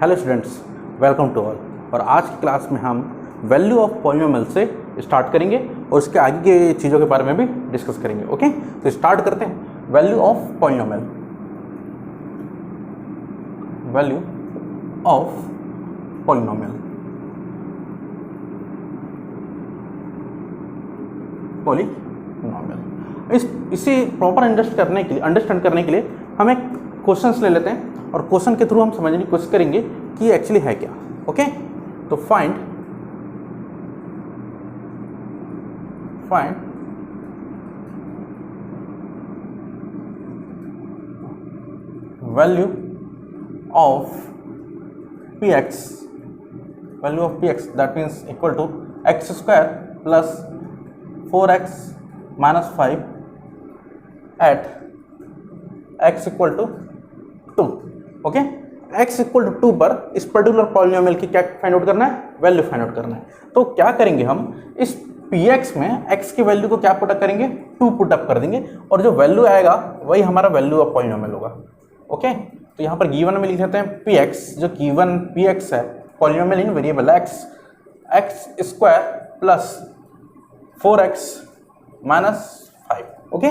Hello students, welcome to all. और आज की क्लास में हम वैल्यू ऑफ पॉलिनोमियल से स्टार्ट करेंगे और उसके आगे के चीज़ों के बारे में भी डिस्कस करेंगे। ओके, तो स्टार्ट करते हैं। Value of polynomial. Value of polynomial, polynomial. इसे प्रॉपर अंडरस्टैंड करने के लिए हम एक क्वेश्चंस ले लेते हैं और क्वेश्चन के थ्रू हम समझने की कोशिश करेंगे कि एक्चुअली है क्या। ओके, तो find value of px, value of px that means equal to x square plus 4x minus 5 at x equal to 2। Okay, x equal to 2 पर इस पर्टिकुलर पॉलिनोमियल की क्या फाइंड आउट करना है? वैल्यू फाइंड आउट करना है। तो क्या करेंगे हम, इस px में x की वैल्यू को क्या पुटअप करेंगे? 2 पुटअप कर देंगे और जो वैल्यू आएगा वही हमारा वैल्यू ऑफ पॉलिनोमियल होगा। ओके, तो यहाँ पर गिवन में लिख देते हैं px, जो गिवन px है polynomial in variable x square plus 4x minus 5। Okay,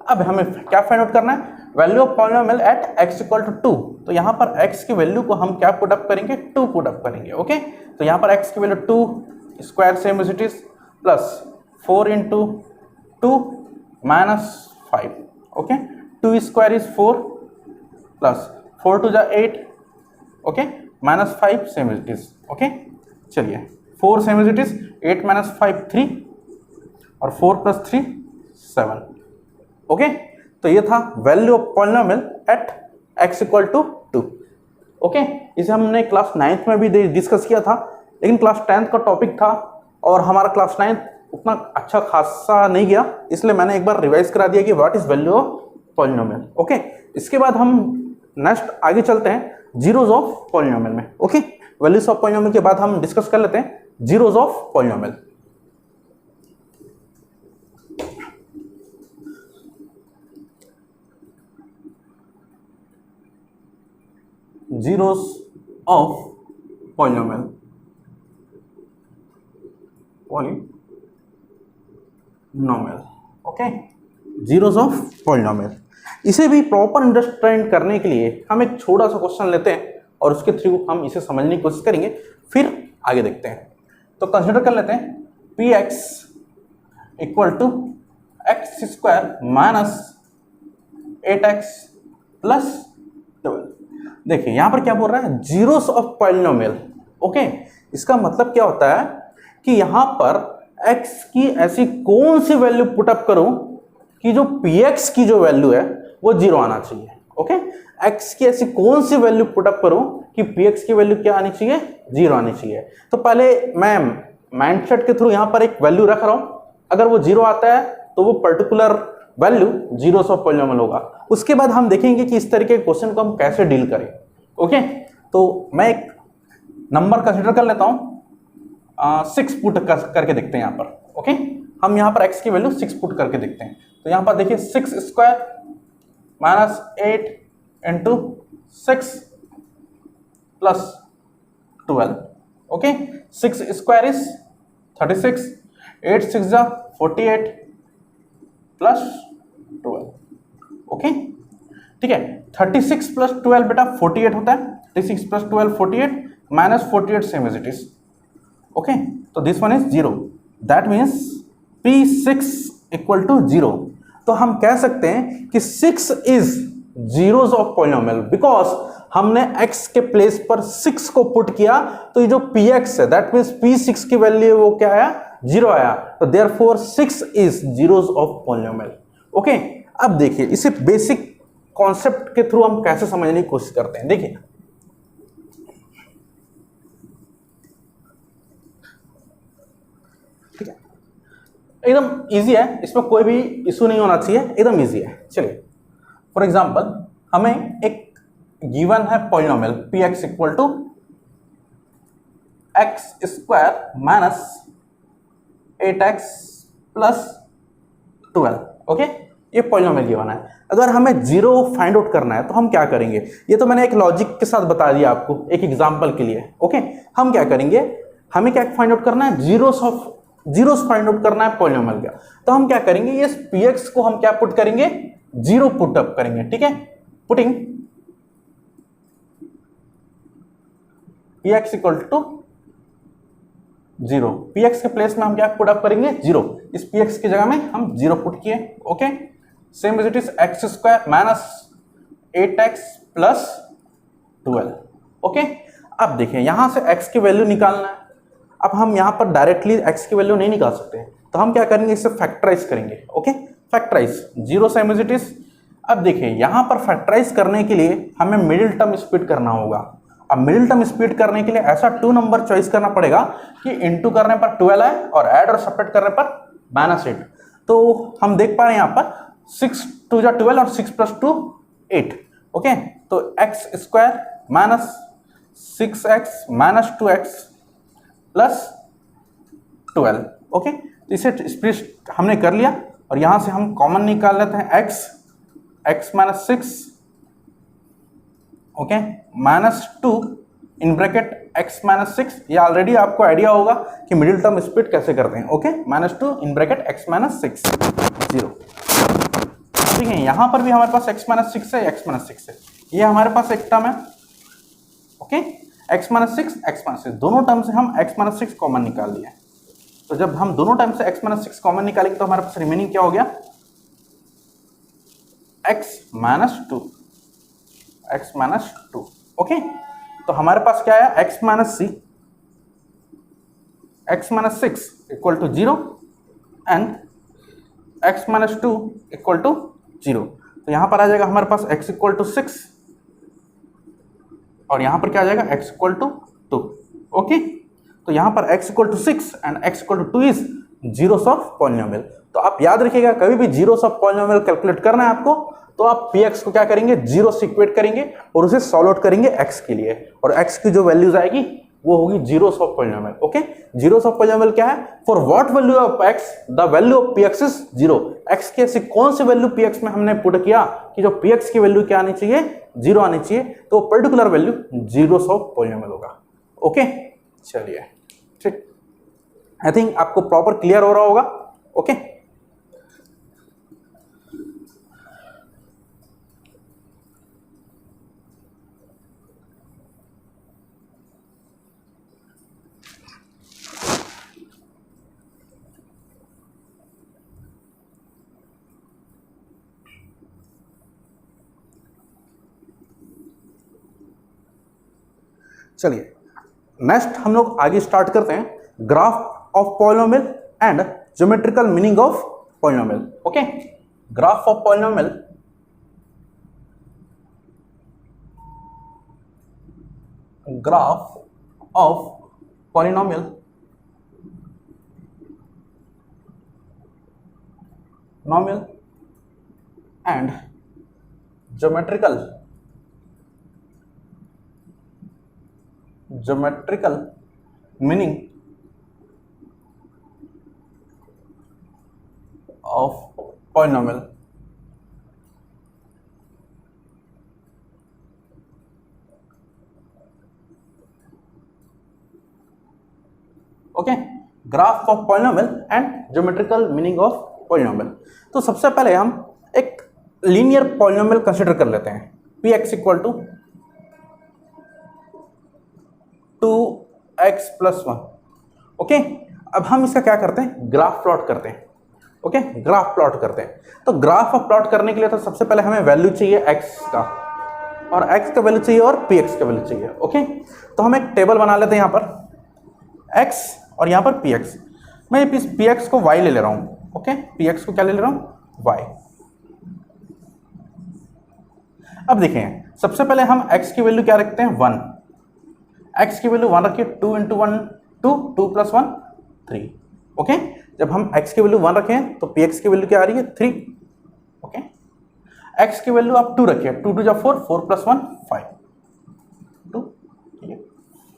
अब हमें क्या फाइंड आउट करना है? Value of polynomial at x equal to 2। तो यहाँ पर x की वैल्यू को हम क्या पुटअप करेंगे? 2 पुटअप करेंगे। ओके, तो यहाँ पर x की value 2 square same as it is plus 4 into 2 minus 5। Okay, 2 square is 4 plus 4 टू जा 8। Okay, minus 5 same as it is. Okay, चलिए 4 same as it is, 8 minus 5 3 और 4 प्लस 3 7। ओके, तो ये था value of polynomial at x equal to 2। Okay, इसे हमने class 9th में भी डिस्कस किया था, लेकिन क्लास 10th का टॉपिक था और हमारा क्लास 9th उतना अच्छा खासा नहीं गया, इसलिए मैंने एक बार रिवाइज करा दिया कि what is value of polynomial. Okay, इसके बाद हम नेक्स्ट आगे चलते हैं जीरोज ऑफ पॉलिनोमियल में। ओके, वैल्यूज ऑफ पॉलिनोमियल के बाद हम डिस्कस कर लेते हैं zeros of polynomial. Zeros of polynomial, okay, zeros of polynomial. इसे भी प्रॉपर अंडरस्टैंड करने के लिए हम एक छोटा सा क्वेश्चन लेते हैं और उसके थ्रू हम इसे समझने की कोशिश करेंगे, फिर आगे देखते हैं। तो कंसिडर कर लेते हैं px equal to x square minus 8x plus 12। देखिए यहाँ पर क्या बोल रहा है? Zeros of polynomial. ओके, इसका मतलब क्या होता है कि यहाँ पर x की ऐसी कौन सी वैल्यू पुटअप करूं कि जो px की जो वैल्यू है वो 0 आना चाहिए। ओके, x की ऐसी कौन सी वैल्यू पुटअप करूं कि px की वैल्यू क्या आनी चाहिए? 0 आनी चाहिए। तो पहले मैं माइंडसेट के थ्रू यहाँ पर एक वैल्यू रख रहा हूं, अगर वो 0 आता है तो वो particular value zeros of polynomial होगा। उसके बाद हम देखेंगे कि इस तरीके के क्वेश्चन को हम कैसे डील करें। ओके, तो मैं एक नंबर कंसीडर कर लेता हूं, 6 पुट करके देखते हैं यहाँ पर। ओके, हम यहाँ पर x की वैल्यू 6 पुट करके देखते हैं। तो यहाँ पर देखिए 6 square minus 8 into 6 plus 12। Okay, 6 square is 36, 8 6 जा 48 प्लस 12। ओके, ठीक है, 36 प्लस 12 बेटा 48 होता है। 36 plus 12 48 minus 48 same as it is. Okay, तो this one is 0, that means p6 equal to 0। तो हम कह सकते हैं कि 6 is zeros of polynomial because हमने x के प्लेस पर 6 को पुट किया, तो ये जो px है दैट मीन्स p6 की वैल्यू वो क्या आया? 0 आया। तो therefore 6 is zeros of polynomial. Okay, अब देखिए इसे बेसिक कॉन्सेप्ट के थ्रू हम कैसे समझने की कोशिश करते हैं। देखिए ठीक है, एकदम इजी है, इसमें कोई भी इशू नहीं होना चाहिए, एकदम इजी है। चलिए फॉर एग्जांपल हमें एक गिवन है polynomial px equal to x square minus 8x plus 12। Okay, ये पॉलिनोमियल गिवन है। अगर हमें जीरो फाइंड आउट करना है तो हम क्या करेंगे, ये तो मैंने एक लॉजिक के साथ बता दिया आपको एक एग्जांपल के लिए। ओके, हम क्या करेंगे, हमें क्या फाइंड आउट करना है, जीरोस फाइंड आउट करना है पॉलिनोमियल का। तो हम क्या करेंगे, ये px को हम क्या पुट करेंगे, जीरो पुट अप करेंगे। ठीक है, putting px equal to zero, px के प्लेस में हम क्या पुट अप करेंगे, जीरो। इस px की जगह में हम जीरो पुट किए। Okay, same as it is X square minus 8x plus 12। Okay, अब देखिए यहां से x की वैल्यू निकालना है। अब हम यहां पर डायरेक्टली x की वैल्यू नहीं निकाल सकते, तो हम क्या करेंगे, इसे फैक्टराइज करेंगे। Okay, factorize zero same as it is. अब देखिए यहां पर फैक्टराइज करने के लिए हमें मिडिल टर्म स्प्लिट करना होगा। अब मिडिल टर्म स्प्लिट करने के लिए ऐसा 2 नंबर चॉइस करना पड़ेगा कि इनटू करने पर 12 है और ऐड और सब्ट्रैक्ट करने पर -8। तो हम देख पा रहे हैं यहां पर 6 2 जा 12 और 6 + 2 8। ओके, तो x square minus 6x minus 2x plus 12। Okay, तो इसे स्प्लिट हमने कर लिया और यहां से हम कॉमन निकाल लेते हैं x minus 6, okay, minus 2 in bracket x minus 6। ये ऑलरेडी आपको आइडिया होगा कि मिडिल टर्म स्प्लिट कैसे करते हैं। Okay, -2 in bracket x minus 6 0। ठीक है, यहां पर भी हमारे पास x माइनस 6 है, x माइनस 6 है, ये हमारे पास एक टर्म है। Okay, x minus 6 x minus 6 दोनों टर्म से हम x माइनस 6 कॉमन निकाल लिए। तो जब हम दोनों टर्म से x माइनस 6 कॉमन निकालेंगे तो हमारे पास रिमेनिंग क्या हो गया, x माइनस 2। ओके, तो हमारे पास क्या आया, x minus 6 equal to 0 and x minus 2 equal to 0। तो यहां पर आ जाएगा हमारे पास x इक्वल टू 6 और यहां पर क्या आ जाएगा, x इक्वल टू 2। ओके, तो यहां पर x equal to 6 and x equal to 2 is zeros of polynomial. तो आप याद रखिएगा, कभी भी जीरोस ऑफ पॉलिनोमियल कैलकुलेट करना है आपको, तो आप px को क्या करेंगे, जीरो से इक्वेट करेंगे और उसे सॉल्व आउट करेंगे x के लिए, और x की जो वैल्यूज आएगी वो होगी zeros of polynomial. Okay, zeros of polynomial क्या है, for what value of x the value of px is 0। x की ऐसी कौन सी वैल्यू px में हमने पुट किया कि जो px की वैल्यू क्या आनी चाहिए, 0 आनी चाहिए, तो particular value zeros of polynomial होगा। ओके, चलिए ठीक, आई थिंक आपको प्रॉपर क्लियर हो रहा होगा। ओके, चलिए नेक्स्ट हम लोग आगे स्टार्ट करते हैं, graph of polynomial and geometrical meaning of polynomial. Okay, graph of polynomial, graph of polynomial and geometrical meaning of polynomial. Okay, graph of polynomial and geometrical meaning of polynomial. तो सबसे पहले हम एक लीनियर पॉलिनोमियल कंसीडर कर लेते हैं, px equal to 2x + 1। Okay, अब हम इसका क्या करते हैं, ग्राफ प्लॉट करते हैं। ओके, ग्राफ प्लॉट करते हैं। तो ग्राफ ऑफ प्लॉट करने के लिए तो सबसे पहले हमें वैल्यू चाहिए x का, और x का वैल्यू चाहिए और px का वैल्यू चाहिए। ओके, तो हम एक टेबल बना लेते हैं, यहाँ पर x और यहाँ पर px। मैं इस px को y ले रहा हूँ। ओके, px को क्या ले रहा हूँ, y। अब देखें, सबसे पहले हम x की वैल्यू क्या रखते हैं, 1। x की वैल्यू 1 रखिए, 2 × 1 2, 2 + 1 3। ओके, जब हम x की वैल्यू 1 रखें तो px की वैल्यू क्या आ रही है, 3। ओके, x की वैल्यू आप 2 रखिए, 2 × 2 = 4, 4 + 1 5 2, ठीक है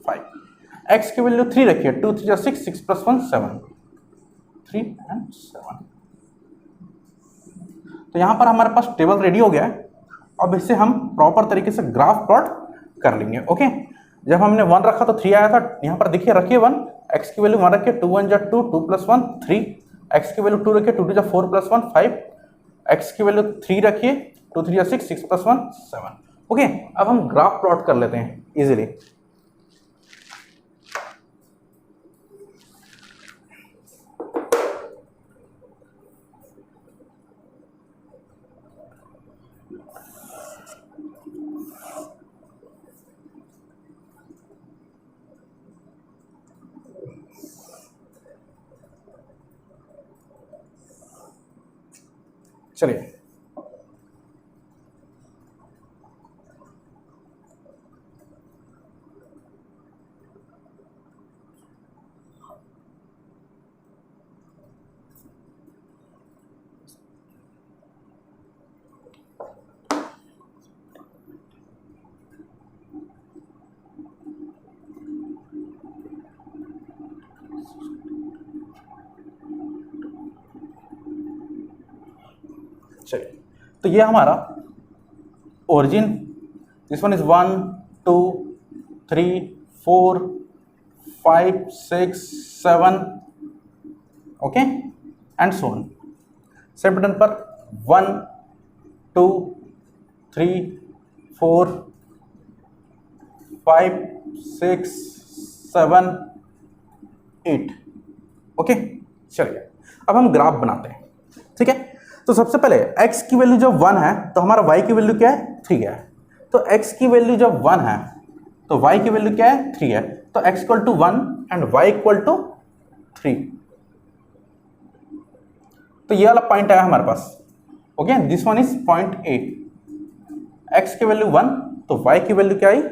5। x की वैल्यू 3 रखिए, 2 × 3 = 6, 6 + 1 7 3 और 7। तो यहाँ पर हमारे पास टेबल रेडी हो गया है। अब इससे हम प्रॉपर तरीके से ग्राफ प्लॉट कर लेंगे। ओके, जब हमने 1 रखा तो 3 आया था, यहाँ पर देखिए रखिए 1, x की वैल्यू 1 रखिए, 2 1 जा 2, 2 + 1 3, x की वैल्यू 2 रखिए, 2 2 जा 4 + 1 5, x की वैल्यू 3 रखिए, 2 3 जा 6, 6 + 1 7। ओके, अब हम ग्राफ प्लॉट कर लेते हैं इजीली। चलिए, चलिए, तो ये हमारा origin, this one is 1 2 3 4 5 6 7, okay, and so on. Same button पर 1 2 3 4 5 6 7 8। ओके, चलिए अब हम ग्राफ बनाते हैं। ठीक है, तो सबसे पहले x की वैल्यू जब 1 है तो हमारा y की वैल्यू क्या है, 3 है। तो x की वैल्यू जब 1 है तो y की वैल्यू क्या है, 3 है। तो x = 1 एंड y = 3। तो ये वाला पॉइंट आया हमारे पास। Okay, this one is point A। x की वैल्यू 1 तो y की वैल्यू क्या आई,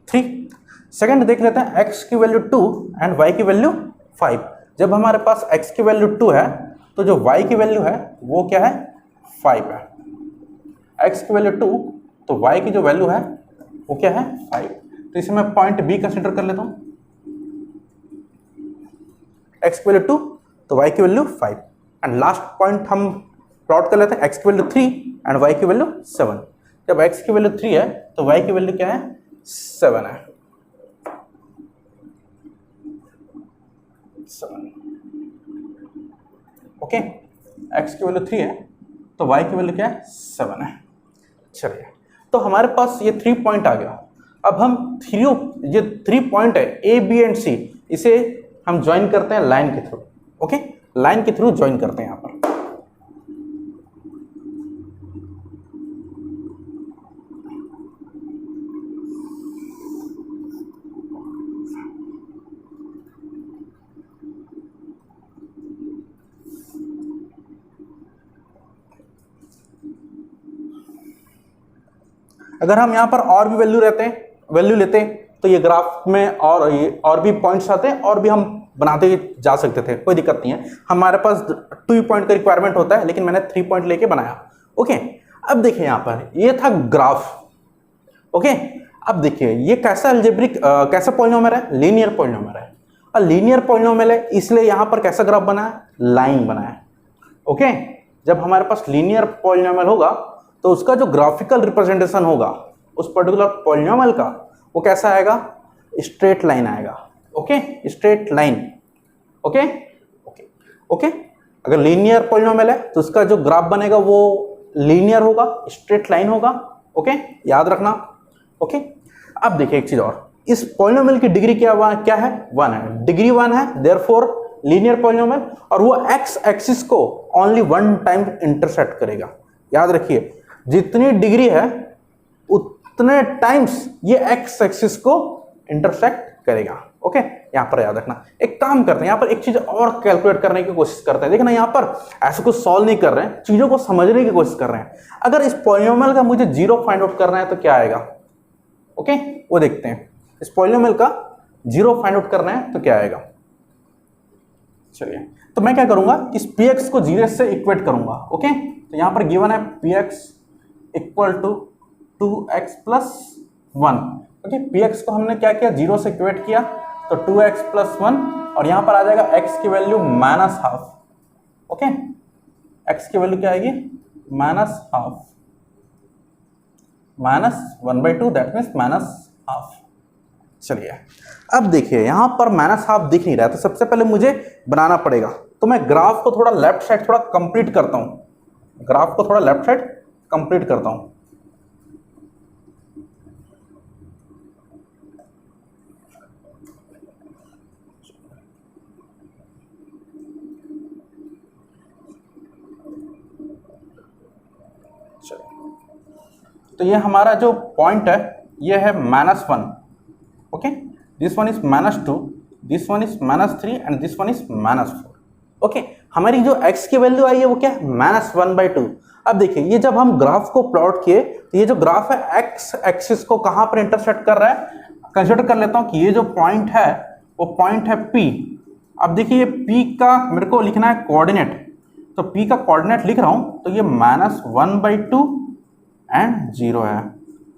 3। सेकंड देख लेते हैं, x की वैल्यू 2 एंड y की वैल्यू 5। जब हमारे पास x की वैल्यू 2 है तो जो y की वैल्यू है वो क्या है, 5 है। x की वैल्यू 2 तो y की जो वैल्यू है वो क्या है, 5। तो इसे मैं पॉइंट B कंसीडर कर लेता हूं। x की वैल्यू 2 तो y की वैल्यू 5 एंड लास्ट पॉइंट हम प्लॉट कर लेते हैं, x की वैल्यू 3 एंड y की वैल्यू 7। जब x की वैल्यू 3 है तो y की वैल्यू क्या है, 7 है। 7, ओके, x की वैल्यू 3 है तो y की वैल्यू क्या है, 7 है। चलिए, तो हमारे पास ये 3 पॉइंट आ गया। अब हम ये 3 पॉइंट है A B एंड C, इसे हम ज्वाइन करते हैं लाइन के थ्रू। ओके, लाइन के थ्रू ज्वाइन करते हैं यहाँ पर। अगर हम यहाँ पर और भी वैल्यू लेते तो ये ग्राफ में और भी पॉइंट्स आते हैं और भी हम बनाते जा सकते थे, कोई दिक्कत नहीं है। हमारे पास 2 पॉइंट का रिक्वायरमेंट होता है, लेकिन मैंने 3 पॉइंट लेके बनाया। ओके, अब देखिए यहाँ पर ये था ग्राफ। ओके, अब देखिए ये कैसा अलजेब्रिक कैसा पॉलिनोमियल है, लीनियर पॉलिनोमियल है। और लीनियर पॉलिनोमियल है इसलिए यहाँ पर कैसा ग्राफ बना है, लाइन बना है। ओके, जब हमारे पास लीनियर पॉलिनोमियल होगा तो उसका जो ग्राफिकल रिप्रेजेंटेशन होगा उस पर्टिकुलर पॉलिनोमियल का, वो कैसा आएगा, स्ट्रेट लाइन आएगा। Okay, straight line. Okay okay okay, अगर लीनियर पॉलिनोमियल है तो उसका जो ग्राफ बनेगा वो लीनियर होगा, स्ट्रेट लाइन होगा। ओके, याद रखना। ओके, अब देखिए एक चीज और, इस पॉलिनोमियल की डिग्री क्या है, 1 है। डिग्री 1 है, देयरफॉर लीनियर पॉलिनोमियल, और वो एक्स एक्सिस को ओनली 1 टाइम इंटरसेक्ट करेगा। याद रखिए, जितनी डिग्री है उतने टाइम्स ये एक्स एक्सिस को इंटरसेक्ट करेगा। ओके, यहां पर याद रखना। एक काम करते हैं, यहां पर एक चीज और कैलकुलेट करने की कोशिश करते हैं। देखना, यहां पर ऐसे कुछ सॉल्व नहीं कर रहे हैं, चीजों को समझने की कोशिश कर रहे हैं। अगर इस पॉलिनोमियल का मुझे 0 फाइंड आउट करना है तो क्या आएगा। ओके, वो देखते हैं। इस पॉलिनोमियल का 0 फाइंड आउट करना है तो क्या आएगा। चलिए, तो मैं क्या करूंगा, इस px को 0 से इक्वेट करूंगा। ओके, तो यहां पर गिवन है px = 2x + 1। ओके, px को हमने क्या किया, 0 से इक्वेट किया, तो 2x + 1, और यहां पर आ जाएगा x की वैल्यू -½ ओके, x की वैल्यू क्या आएगी, minus half, -1/2 that means minus half. चलिए अब देखिए यहां पर माइनस हाफ दिख नहीं रहा है, तो सबसे पहले मुझे बनाना पड़ेगा। तो मैं ग्राफ को थोड़ा लेफ्ट साइड थोड़ा कंप्लीट करता हूं, ग्राफ को थोड़ा लेफ्ट साइड कंप्लीट करता हूं। तो ये हमारा जो पॉइंट है ये है -1, okay, this one is -2, this one is -3 and this one is -4, okay. हमारी जो x की वैल्यू आई है वो क्या है, -1/2। अब देखिए ये जब हम ग्राफ को प्लॉट किए तो ये जो ग्राफ है x एक्सिस को कहां पर इंटरसेक्ट कर रहा है, कंसिडर कर लेता हूं कि ये जो पॉइंट है वो पॉइंट है P। अब देखिए P का मेरे को लिखना है कोऑर्डिनेट, तो P का कोऑर्डिनेट लिख रहा हूं, तो ये -1/2 एंड 0 है,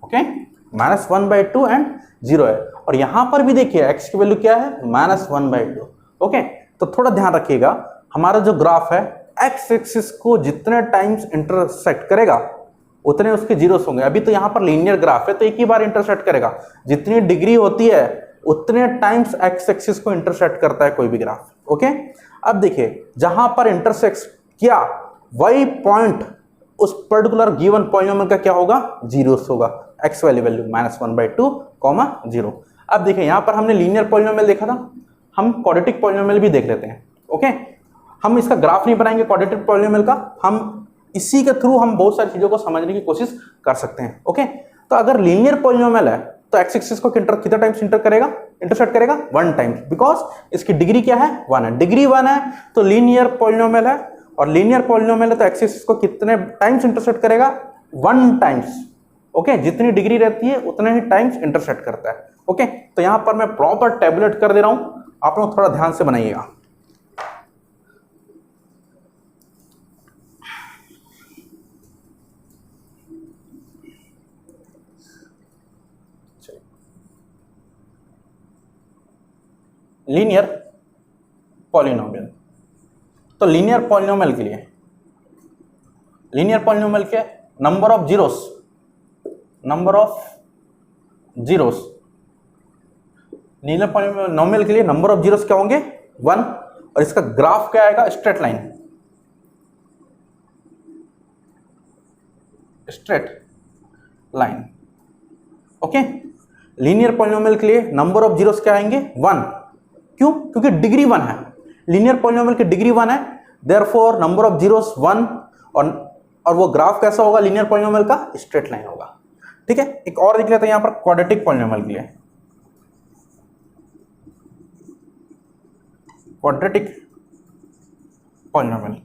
ओके, -1/2 एंड 0 है। और यहां पर भी देखिए x की वैल्यू क्या है, -1/2, ओके। तो थोड़ा ध्यान रखिएगा, हमारा जो ग्राफ है x एक्सिस को जितने टाइम्स इंटरसेक्ट करेगा उतने उसके जीरोस होंगे। अभी तो यहां पर लीनियर ग्राफ है तो एक ही बार इंटरसेक्ट करेगा, जितनी डिग्री होती है उतने टाइम्स x एक्सिस को इंटरसेक्ट करता है कोई भी ग्राफ, ओके। अब देखिए जहां पर इंटरसेक्ट किया वही पॉइंट उस पर्टिकुलर गिवन पॉलिनोमियल का क्या होगा, जीरोस होगा, x वाली वैल्यू -1/2, 0। अब देखिए यहां पर हमने लीनियर पॉलिनोमियल देखा था, हम क्वाड्रेटिक पॉलिनोमियल भी देख लेते हैं, ओके। हम इसका ग्राफ नहीं बनाएंगे क्वाड्रेटिक पॉलिनोमियल का, हम इसी के थ्रू हम बहुत सारी चीजों को समझने की कोशिश कर सकते हैं, ओके। तो अगर लीनियर पॉलिनोमियल है तो x एक्सिस को कितना टाइम्स इंटरसेक्ट करेगा 1 टाइम्स, बिकॉज इसकी डिग्री क्या है, 1 है, डिग्री 1 है तो लीनियर पॉलिनोमियल है, और लीनियर पॉलिनोमियल है तो x एक्सिस को कितने टाइम्स इंटरसेक्ट करेगा, 1 टाइम्स, ओके। जितनी डिग्री रहती है उतने ही टाइम्स इंटरसेक्ट करता है, ओके। तो यहां पर मैं प्रॉपर टेबुलेट कर दे रहा हूं, आप लोग थोड़ा ध्यान से बनाइएगा। लीनियर पॉलिनोमियल, तो लीनियर पॉलिनोमियल के लिए number of zeros, linear polynomial के लिए नंबर ऑफ जीरोस क्या होंगे, 1, और इसका ग्राफ क्या आएगा, straight line, okay. Linear polynomial के लिए नंबर ऑफ जीरोस क्या आएंगे, 1, क्यों, क्योंकि डिग्री 1 है, लीनियर पॉलिनोमियल की डिग्री 1 है, देयरफॉर नंबर ऑफ जीरोस 1, और वो ग्राफ कैसा होगा लीनियर पॉलिनोमियल का, स्ट्रेट लाइन होगा, ठीक है। एक और देख लेते हैं यहां पर क्वाड्रेटिक पॉलिनोमियल के लिए, क्वाड्रेटिक पॉलिनोमियल।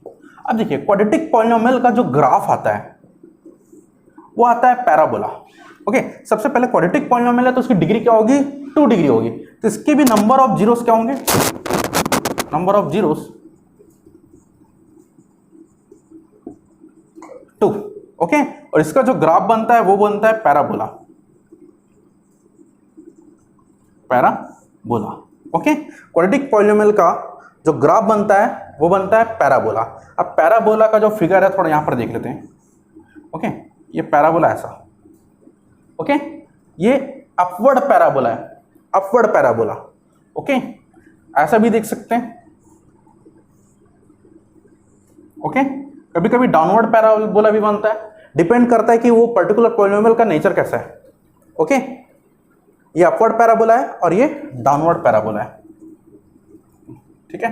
अब देखिए क्वाड्रेटिक पॉलिनोमियल का जो ग्राफ आता है वो आता है पैराबोला, ओके। सबसे पहले क्वाड्रेटिक पॉलिनोमियल है तो उसकी डिग्री क्या होगी, 2 डिग्री होगी, तो इसके भी नंबर ऑफ जीरोस क्या होंगे, नंबर ऑफ जीरोस 2, ओके। और इसका जो ग्राफ बनता है वो बनता है पैराबोला, ओके। क्वाड्रेटिक पॉलिनोमियल का जो ग्राफ बनता है वो बनता है पैराबोला। अब पैराबोला का जो फिगर है थोड़ा यहां पर देख लेते हैं, ओके। ये पैराबोला ऐसा, ओके, ये अपवर्ड पैराबोला है, अपवर्ड पैराबोला, ओके, ऐसा भी देख सकते हैं, ओके। कभी कभी डाउनवर्ड पैराबोला भी बनता है, डिपेंड करता है कि वो पर्टिकुलर पॉलिनोमियल का नेचर कैसा है, ओके। ये अपवर्ड पैराबोला है और ये डाउनवर्ड पैराबोला है, ठीक है,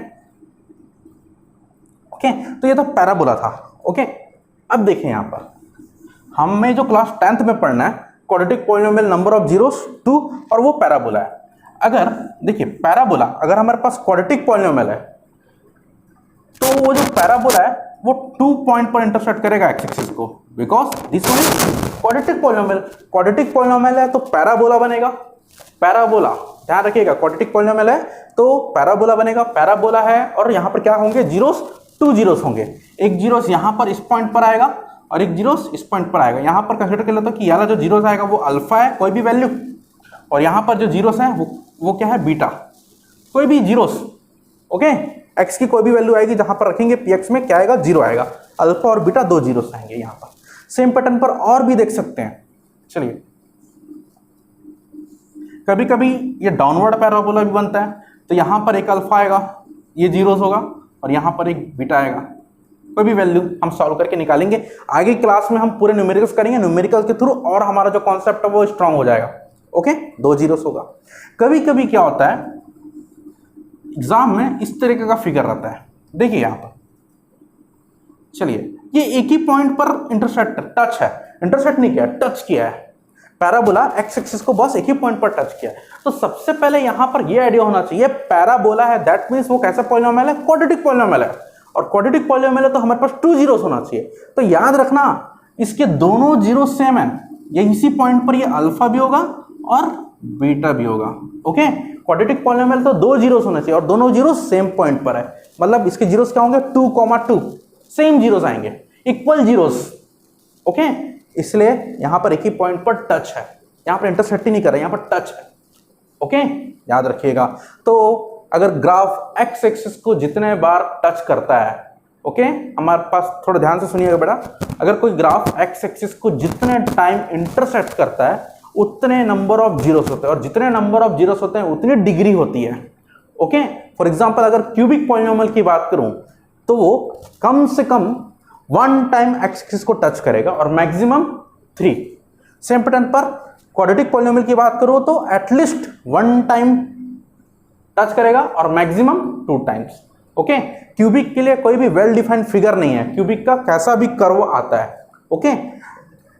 ओके। तो ये तो पैराबोला था, ओके। अब देखिए यहां पर हमें जो क्लास 10th में पढ़ना है quadratic polynomial number of zeros 2, और वो पैराबोला है। अगर देखिए पैराबोला, अगर हमारे पास क्वाड्रेटिक पॉलिनोमियल है तो वो जो पैराबोला है वो 2 पॉइंट पर इंटरसेक्ट करेगा एक्स एक्सिस को, because this one is quadratic polynomial. Quadratic polynomial है तो पैराबोला बनेगा, पैराबोला, ध्यान रखिएगा, क्वाड्रेटिक पॉलिनोमियल है तो पैराबोला बनेगा, पैराबोला है, और यहां पर क्या होंगे, जीरोस, 2 जीरोस होंगे, एक जीरोस यहां पर इस पॉइंट पर आएगा और एक जीरोस इस पॉइंट पर आएगा। यहां पर कंसीडर कर लेता हूं कि वाला जो जीरोस आएगा वो अल्फा है, कोई भी वैल्यू, और यहां पर जो जीरोस है वो क्या है, बीटा, कोई भी जीरोस, ओके। एक्स की कोई भी वैल्यू आएगी जहां पर रखेंगे px में क्या आएगा, 0 आएगा। अल्फा और बीटा 2 जीरो आएंगे यहाँ पर। सेम पैटर्न पर और भी देख सकते हैं। चलिए, कभी कभी ये डाउनवर्ड पैराबोला भी बनता है, तो यहाँ पर एक अल्फा आएगा, ये जीरोस होगा, और यहाँ पर एक बीटा आएगा। कोई भी वैल्यू हम सॉल्व करके निकालेंगे। आगे क्लास में हम पूरे न्यूमेरिकल्स करेंगे, न्यूमेरिकल्स के थ्रू, और हमारा जो कॉन्सेप्ट है वो स्ट्रांग हो जाएगा। ओके, 2 जीरोस होगा। कभी कभी क्या होता है एग्जाम में, इस तरीके का फिगर रहता है, देखिए यहाँ पर। चलिए, ये एक ही पॉइंट पर इंटरसेक्ट टच है, इंटरसेक्ट नहीं किया, टच किया है। पैराबोला एक्स एक्सिस को बस एक ही पॉइंट पर टच किया। तो सबसे पहले यहां पर ये आइडिया होना चाहिए, पैराबोला है दैट मींस वो कैसा पॉलिनोमियल है, क्वाड्रेटिक पॉलिनोमियल है, और क्वाड्रेटिक पॉलिनोमियल है तो हमारे पास 2 जीरोस होना चाहिए। तो याद रखना इसके दोनों जीरो सेम है, ये इसी पॉइंट पर ये अल्फा भी होगा और बीटा भी होगा। ओके, क्वाड्रेटिक पॉलिनोमियल तो 2 जीरोस होना चाहिए और दोनों जीरो सेम पॉइंट पर है, मतलब इसके जीरोस क्या होंगे 2, 2 सेम जीरोस आएंगे, इक्वल जीरोस। ओके, इसलिए यहां पर एक ही पॉइंट पर टच है, यहां पर इंटरसेक्ट ही नहीं कर रहा है, यहां पर टच है। ओके, याद रखिएगा। तो अगर ग्राफ एक्स एक्सिस को जितने बार टच करता है, ओके, हमारे पास थोड़ा ध्यान से सुनिएगा बेटा, अगर कोई ग्राफ एक्स एक्सिस को जितने टाइम इंटरसेक्ट करता है उतने नंबर ऑफ जीरोस होते हैं, और जितने नंबर ऑफ जीरोस होते हैं उतनी डिग्री होती है। ओके, फॉर एग्जांपल अगर क्यूबिक पॉलिनोमियल की बात करूं तो वो कम से कम 1 टाइम एक्स एक्सिस को टच करेगा और मैक्सिमम 3। सेम पैटर्न पर क्वाड्रेटिक पॉलिनोमियल की बात करो तो एटलीस्ट 1 टाइम टच करेगा और मैक्सिमम 2 टाइम्स। ओके, क्यूबिक के लिए कोई भी वेल डिफाइंड फिगर नहीं है, क्यूबिक का कैसा भी कर्व आता है। ओके,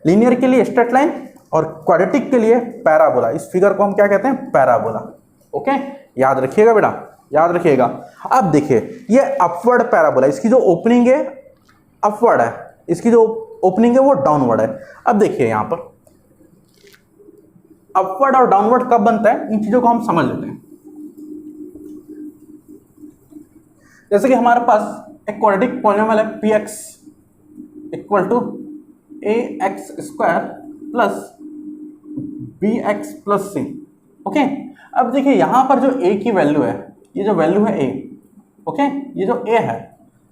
लीनियर के लिए स्ट्रेट लाइन और क्वाड्रेटिक के लिए पैराबोला। इस फिगर को हम क्या कहते हैं, पैराबोला। ओके, याद रखिएगा बेटा, याद रखिएगा। अब देखिए, ये अपवर्ड पैराबोला, इसकी जो ओपनिंग है अपवर्ड है, इसकी जो ओपनिंग है वो डाउनवर्ड है। अब देखिए यहां पर अपवर्ड और डाउनवर्ड कब बनता है, इन चीजों को हम समझ लेते हैं। जैसे कि हमारे पास एक क्वाड्रेटिक पॉलिनोमियल है px equal to ax² plus bx plus c। Okay, अब देखिए यहां पर जो a की वैल्यू है, ये जो वैल्यू है a, ओके, ये जो a है,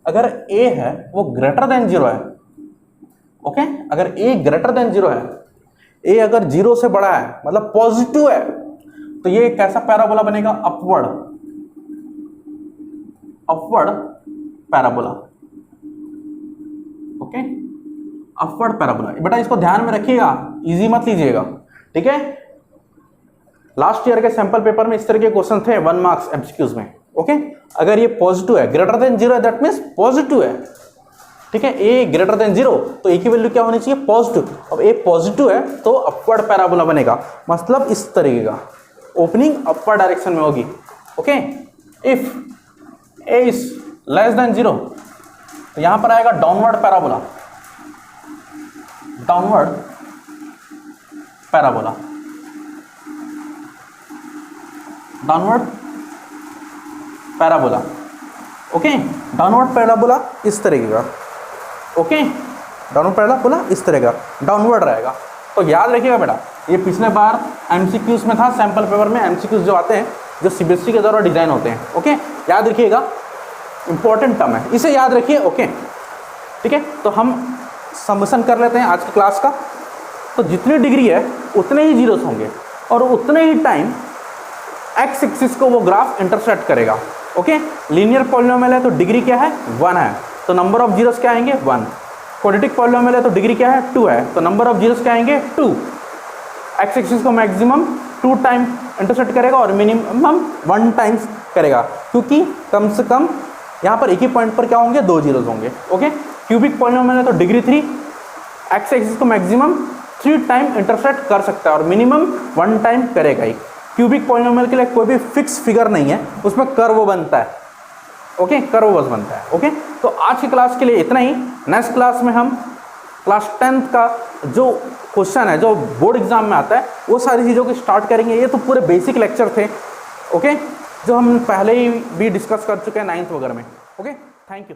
अगर a है वो ग्रेटर देन 0 है। ओके, अगर a ग्रेटर देन 0 है, a अगर 0 से बड़ा है मतलब पॉजिटिव है, तो ये कैसा पैराबोला बनेगा, upward, upward parabola. Okay, upward parabola. बेटा इसको ध्यान में रखिएगा, इजी मत लीजिएगा, ठीक है। लास्ट ईयर के सैंपल पेपर में इस तरह के क्वेश्चन थे 1 मार्क्स एमसीक्यूज में। ओके, अगर ये पॉजिटिव है, ग्रेटर देन 0 है, दैट मींस पॉजिटिव है, ठीक है। ए ग्रेटर देन 0 तो ए की वैल्यू क्या होनी चाहिए, पॉजिटिव। अब ए पॉजिटिव है तो अपवर्ड पैराबोला बनेगा, मतलब इस तरीके का, ओपनिंग अपवर्ड डायरेक्शन में होगी। Okay, if A is less than 0 तो यहां पर आएगा downward parabola, downward parabola, downward parabola. Okay, downward parabola इस तरीके का। ओके, डाउनवर्ड पैराबोला इस तरह का डाउनवर्ड रहेगा। तो याद रखिएगा बेटा, ये पिछले बार एमसीक्यूज में था, सैंपल पेपर में एमसीक्यूज जो आते हैं जो सीबीएसई के द्वारा डिजाइन होते हैं। ओके, याद रखिएगा, इंपॉर्टेंट टर्म है, इसे याद रखिए। ओके, ठीक है। तो हम समसन कर लेते हैं आज की क्लास का। तो जितनी डिग्री है उतने ही जीरोस होंगे और उतने ही टाइम एक्स एक्सिस को वो ग्राफ इंटरसेक्ट करेगा। ओके, लीनियर पॉलिनोमियल है तो डिग्री क्या है, 1 है, तो नंबर ऑफ जीरोस क्या आएंगे, 1। क्वाड्रेटिक पॉलिनोमियल है तो डिग्री क्या है, 2 है, तो नंबर ऑफ जीरोस क्या आएंगे, 2। एक्स एक्सिस को मैक्सिमम 2 टाइम इंटरसेक्ट करेगा और मिनिमम 1 टाइम्स करेगा, क्योंकि कम से कम यहाँ पर एक ही पॉइंट पर क्या होंगे, 2 जीरोस होंगे। ओके, क्यूबिक पॉलिनोमियल है तो डिग्री 3, एक्स एक्सिस को मैक्सिमम 3 टाइम इंटरसेक्ट कर सकता है और मिनिमम 1 टाइम करेगा ही। क्यूबिक पॉलिनोमियल के लिए कोई भी फिक्स फिगर नहीं है, उसमें कर्व बनता है। ओके, कर्व बस बनता है। ओके, तो आज की क्लास के लिए इतना ही। नेक्स्ट क्लास में हम क्लास 10th का जो क्वेश्चन है जो बोर्ड एग्जाम में आता है वो सारी चीज़ों को स्टार्ट करेंगे। ये तो पूरे बेसिक लेक्चर थे, ओके, जो हम पहले ही भी डिस्कस कर चुके हैं 9th वगैरह में। Okay, thank you.